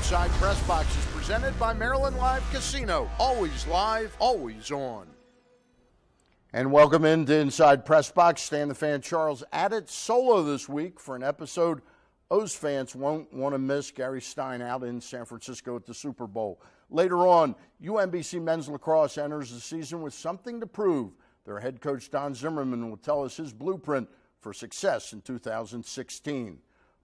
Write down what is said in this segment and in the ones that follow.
Inside PressBox is presented by Maryland Live Casino. Always live, always on. And welcome into Inside PressBox. Stan the Fan Charles at it solo this week for an episode O's fans won't want to miss. Gary Stein out in San Francisco at the Super Bowl. Later on, UMBC men's lacrosse enters the season with something to prove. Their head coach Don Zimmerman will tell us his blueprint for success in 2016.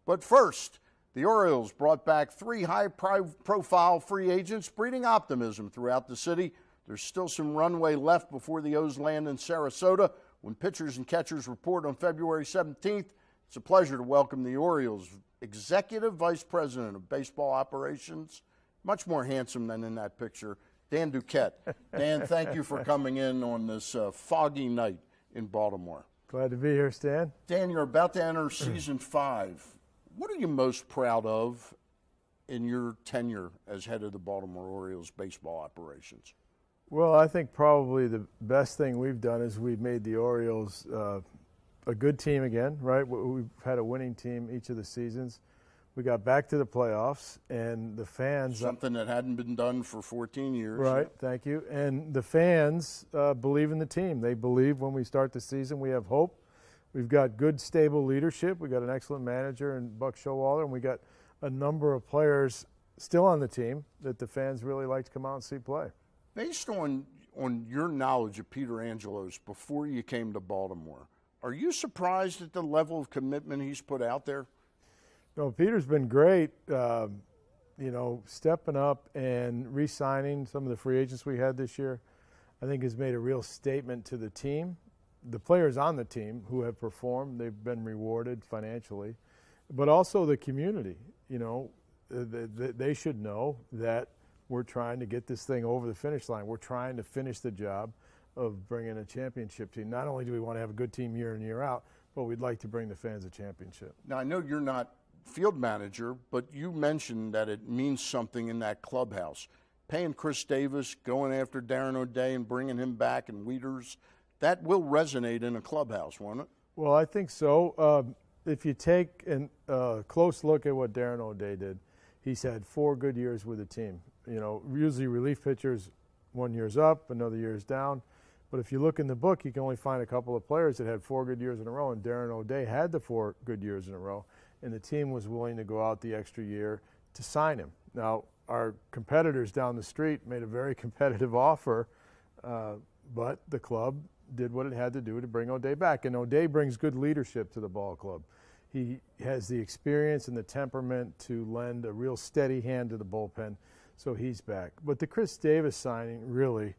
But first, the Orioles brought back 3 high-profile free agents, breeding optimism throughout the city. There's still some runway left before the O's land in Sarasota. When pitchers and catchers report on February 17th, it's a pleasure to welcome the Orioles' Executive Vice President of Baseball Operations, much more handsome than in that picture, Dan Duquette. Dan, thank you for coming in on this foggy night in Baltimore. Glad to be here, Stan. Dan, you're about to enter Season 5. What are you most proud of in your tenure as head of the Baltimore Orioles baseball operations? Well, I think probably the best thing we've done is we've made the Orioles a good team again, right? We've had a winning team each of the seasons. We got back to the playoffs, and the fans... Something that hadn't been done for 14 years. Right, thank you. And the fans believe in the team. They believe when we start the season we have hope. We've got good, stable leadership. We've got an excellent manager in Buck Showalter, and we got a number of players still on the team that the fans really like to come out and see play. Based on your knowledge of Peter Angelos before you came to Baltimore, are you surprised at the level of commitment he's put out there? No, Peter's been great, stepping up and re-signing some of the free agents we had this year. I think has made a real statement to the team. The players on the team who have performed, they've been rewarded financially, but also the community. They should know that we're trying to get this thing over the finish line. We're trying to finish the job of bringing a championship team. Not only do we want to have a good team year in, year out, but we'd like to bring the fans a championship. Now, I know you're not field manager, but you mentioned that it means something in that clubhouse. Paying Chris Davis, going after Darren O'Day and bringing him back and Wieters, that will resonate in a clubhouse, won't it? Well, I think so. If you take a close look at what Darren O'Day did, he's had 4 good years with the team. Usually relief pitchers, 1 year's up, another year's down. But if you look in the book, you can only find a couple of players that had 4 good years in a row, and Darren O'Day had the 4 good years in a row, and the team was willing to go out the extra year to sign him. Now, our competitors down the street made a very competitive offer, but the club did what it had to do to bring O'Day back. And O'Day brings good leadership to the ball club. He has the experience and the temperament to lend a real steady hand to the bullpen, so he's back. But the Chris Davis signing really,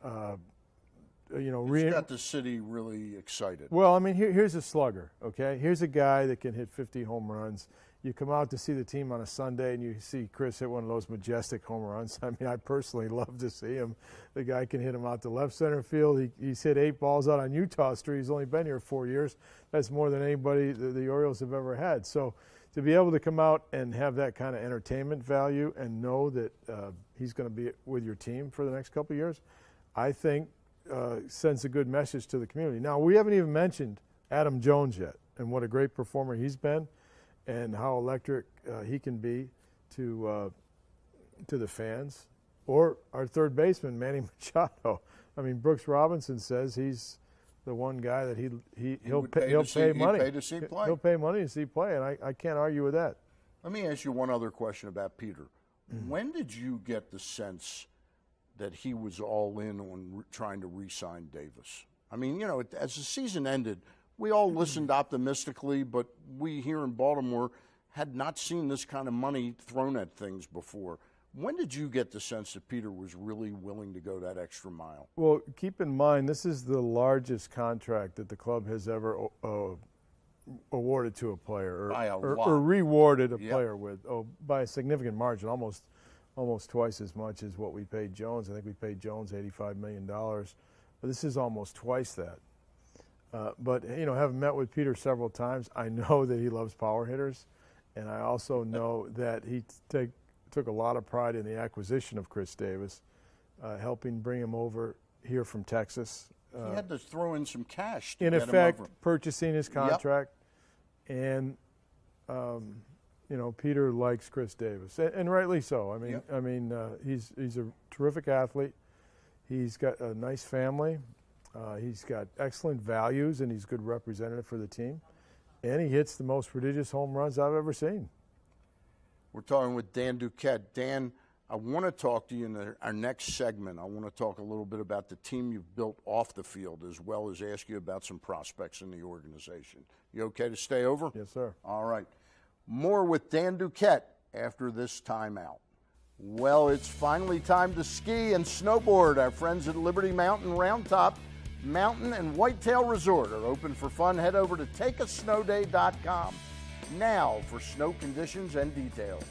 it's got the city really excited. Well, I mean, here's a slugger, okay? Here's a guy that can hit 50 home runs. You come out to see the team on a Sunday and you see Chris hit one of those majestic home runs. I mean, I personally love to see him. The guy can hit him out to left center field. He's hit 8 balls out on Utah Street. He's only been here 4 years. That's more than anybody the Orioles have ever had. So to be able to come out and have that kind of entertainment value and know that he's going to be with your team for the next couple of years, I think sends a good message to the community. Now, we haven't even mentioned Adam Jones yet and what a great performer he's been and how electric he can be to the fans. Or our third baseman, Manny Machado. I mean, Brooks Robinson says he's the one guy that he'll pay money. Pay to see play. He'll pay money to see play, and I can't argue with that. Let me ask you one other question about Peter. When did you get the sense that he was all in on trying to re-sign Davis? I mean, as the season ended, we all listened optimistically, but we here in Baltimore had not seen this kind of money thrown at things before. When did you get the sense that Peter was really willing to go that extra mile? Well, keep in mind, this is the largest contract that the club has ever awarded to a player or rewarded a player with by a significant margin, almost twice as much as what we paid Jones. I think we paid Jones $85 million. But this is almost twice that. But having met with Peter several times, I know that he loves power hitters, and I also know that he took a lot of pride in the acquisition of Chris Davis, helping bring him over here from Texas. He had to throw in some cash to in get effect, him over. Purchasing his contract. Yep. And Peter likes Chris Davis, and rightly so. I mean, Yep. He's a terrific athlete. He's got a nice family. He's got excellent values, and he's a good representative for the team. And he hits the most prodigious home runs I've ever seen. We're talking with Dan Duquette. Dan, I want to talk to you in our next segment. I want to talk a little bit about the team you've built off the field, as well as ask you about some prospects in the organization. You okay to stay over? Yes, sir. All right. More with Dan Duquette after this timeout. Well, it's finally time to ski and snowboard. Our friends at Liberty Mountain Roundtop Mountain and Whitetail Resort are open for fun. Head over to takeasnowday.com now for snow conditions and details.